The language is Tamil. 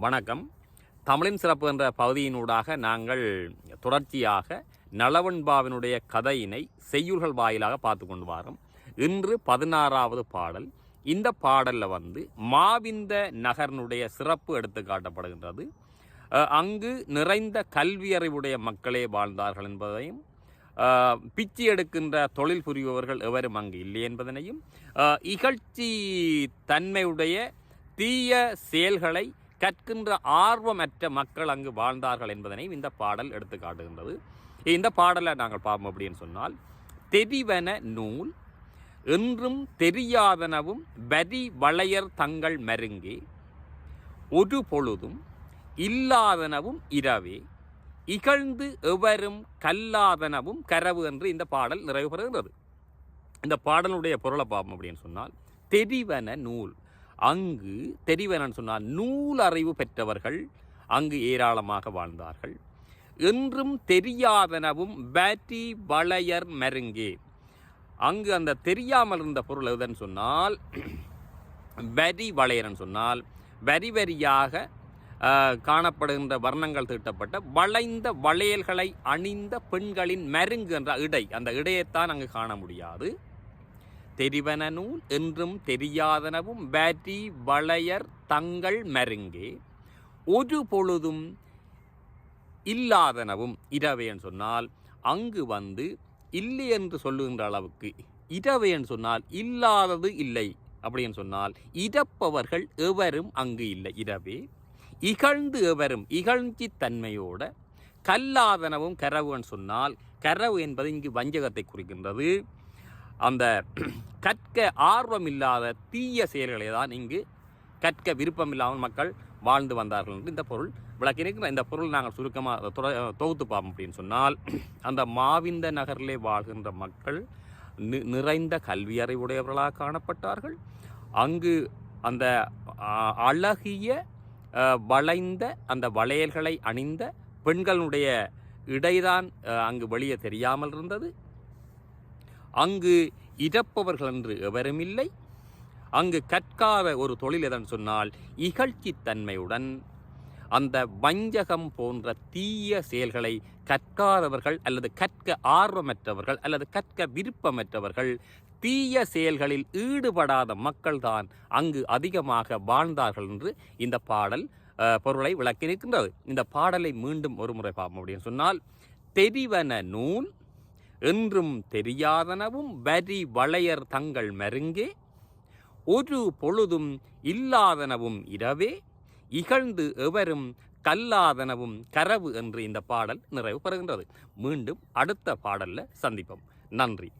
வணக்கம். தமிழின் சிறப்பு என்ற பகுதியினூடாக நாங்கள் தொடர்ச்சியாக நளவன்பாவினுடைய கதையினை செய்யுள்கள் வாயிலாக பார்த்து கொண்டு வரோம். இன்று 16வது பாடல். இந்த பாடலில் மாவிந்த நகரனுடைய சிறப்பு எடுத்து காட்டப்படுகின்றது. அங்கு நிறைந்த கல்வியறிவுடைய மக்களே வாழ்ந்தார்கள் என்பதையும், பிச்சை எடுக்கின்ற தொழில் புரிபவர்கள் எவரும் அங்கு இல்லை என்பதனையும், இகழ்ச்சி தன்மையுடைய தீய செயல்களை கற்கின்ற ஆர்வமற்ற மக்கள் அங்கு வாழ்ந்தார்கள் என்பதனையும் இந்த பாடல் எடுத்து காட்டுகின்றது. இந்த பாடலை நாங்கள் பார்ப்போம் அப்படின்னு சொன்னால், தெரிவன நூல் என்றும் தெரியாதனவும் வரி வளையர் தங்கள் மருங்கே ஒரு பொழுதும் இல்லாதனவும் இரவே இகழ்ந்து எவரும் கல்லாதனவும் கரவு என்று இந்த பாடல் நிறைவு பெறுகிறது. இந்த பாடலுடைய பொருளை பார்ப்போம் அப்படின்னு சொன்னால், தெரிவன நூல், அங்கு தெரிவன சொன்னால் நூல் அறிவு பெற்றவர்கள் அங்கு ஏராளமாக வாழ்ந்தார்கள். என்றும் தெரியாதனவும் வரி வளையர் மருங்கே, அங்கு அந்த தெரியாமல் இருந்த பொருள் எதுன்னு சொன்னால் வரி வளையர்ன்னு சொன்னால் வரி வரியாக காணப்படுகின்ற வர்ணங்கள் தீட்டப்பட்ட வளைந்த வளையல்களை அணிந்த பெண்களின் மருங்கு என்ற இடை, அந்த இடையைத்தான் அங்கு காண முடியாது. தெரிவன நூல் என்றும் தெரியாதனவும் வரி வளையர் தங்கள் மருங்கே ஒரு பொழுதும் இல்லாதனவும் இரவேன்னு சொன்னால் அங்கு இல்லை என்று சொல்லுகின்ற அளவுக்கு, இரவேன்னு சொன்னால் இல்லாதது இல்லை அப்படின்னு சொன்னால் இரப்பவர்கள் எவரும் அங்கு இல்லை இரவே. இகழ்ந்து எவரும் இகழ்ச்சி தன்மையோட கல்லாதனவும் கரவுன்னு சொன்னால், கரவு என்பது இங்கு வஞ்சகத்தை குறிக்கின்றது. அந்த கற்க ஆர்வம் இல்லாத தீய செயல்களை தான் இங்கு கற்க விருப்பம் இல்லாமல் மக்கள் வாழ்ந்து வந்தார்கள் என்று இந்த பொருள் விளக்கியிருக்கிற. இந்த பொருள் நாங்கள் சுருக்கமாக தொகுத்து பார்ப்போம் அப்படின்னு சொன்னால், அந்த மாவிந்த நகரிலே வாழ்கின்ற மக்கள் நிறைந்த கல்வி அறிவுடையவர்களாக காணப்பட்டார்கள். அங்கு அந்த அழகிய வளைந்த அந்த வளையல்களை அணிந்த பெண்களுடைய இடைதான் அங்கு வெளியே தெரியாமல் இருந்தது. அங்கு இரப்பவர்கள் என்று எவரும் இல்லை. அங்கு கற்காத ஒரு தொழில் எதன்னு சொன்னால் இகழ்ச்சி தன்மையுடன் அந்த வஞ்சகம் போன்ற தீய செயல்களை கற்காதவர்கள் அல்லது கற்க ஆர்வமற்றவர்கள் அல்லது கற்க விருப்பமற்றவர்கள், தீய செயல்களில் ஈடுபடாத மக்கள்தான் அங்கு அதிகமாக வாழ்ந்தார்கள் என்று இந்த பாடல் பொருளை விளக்கி இருக்கின்றது. இந்த பாடலை மீண்டும் ஒரு முறை பார்ப்போம் அப்படின்னு சொன்னால், தெரிவன நூல் என்றும் தெரியாதனவும் வரி வளையர் தங்கள் மருங்கே ஒரு பொழுதும் இல்லாதனவும் இரவே இகழ்ந்து எவரும் கல்லாதனவும் கரவு என்று இந்த பாடல் நிறைவு பெறுகின்றது. மீண்டும் அடுத்த பாடல்ல சந்திப்போம். நன்றி.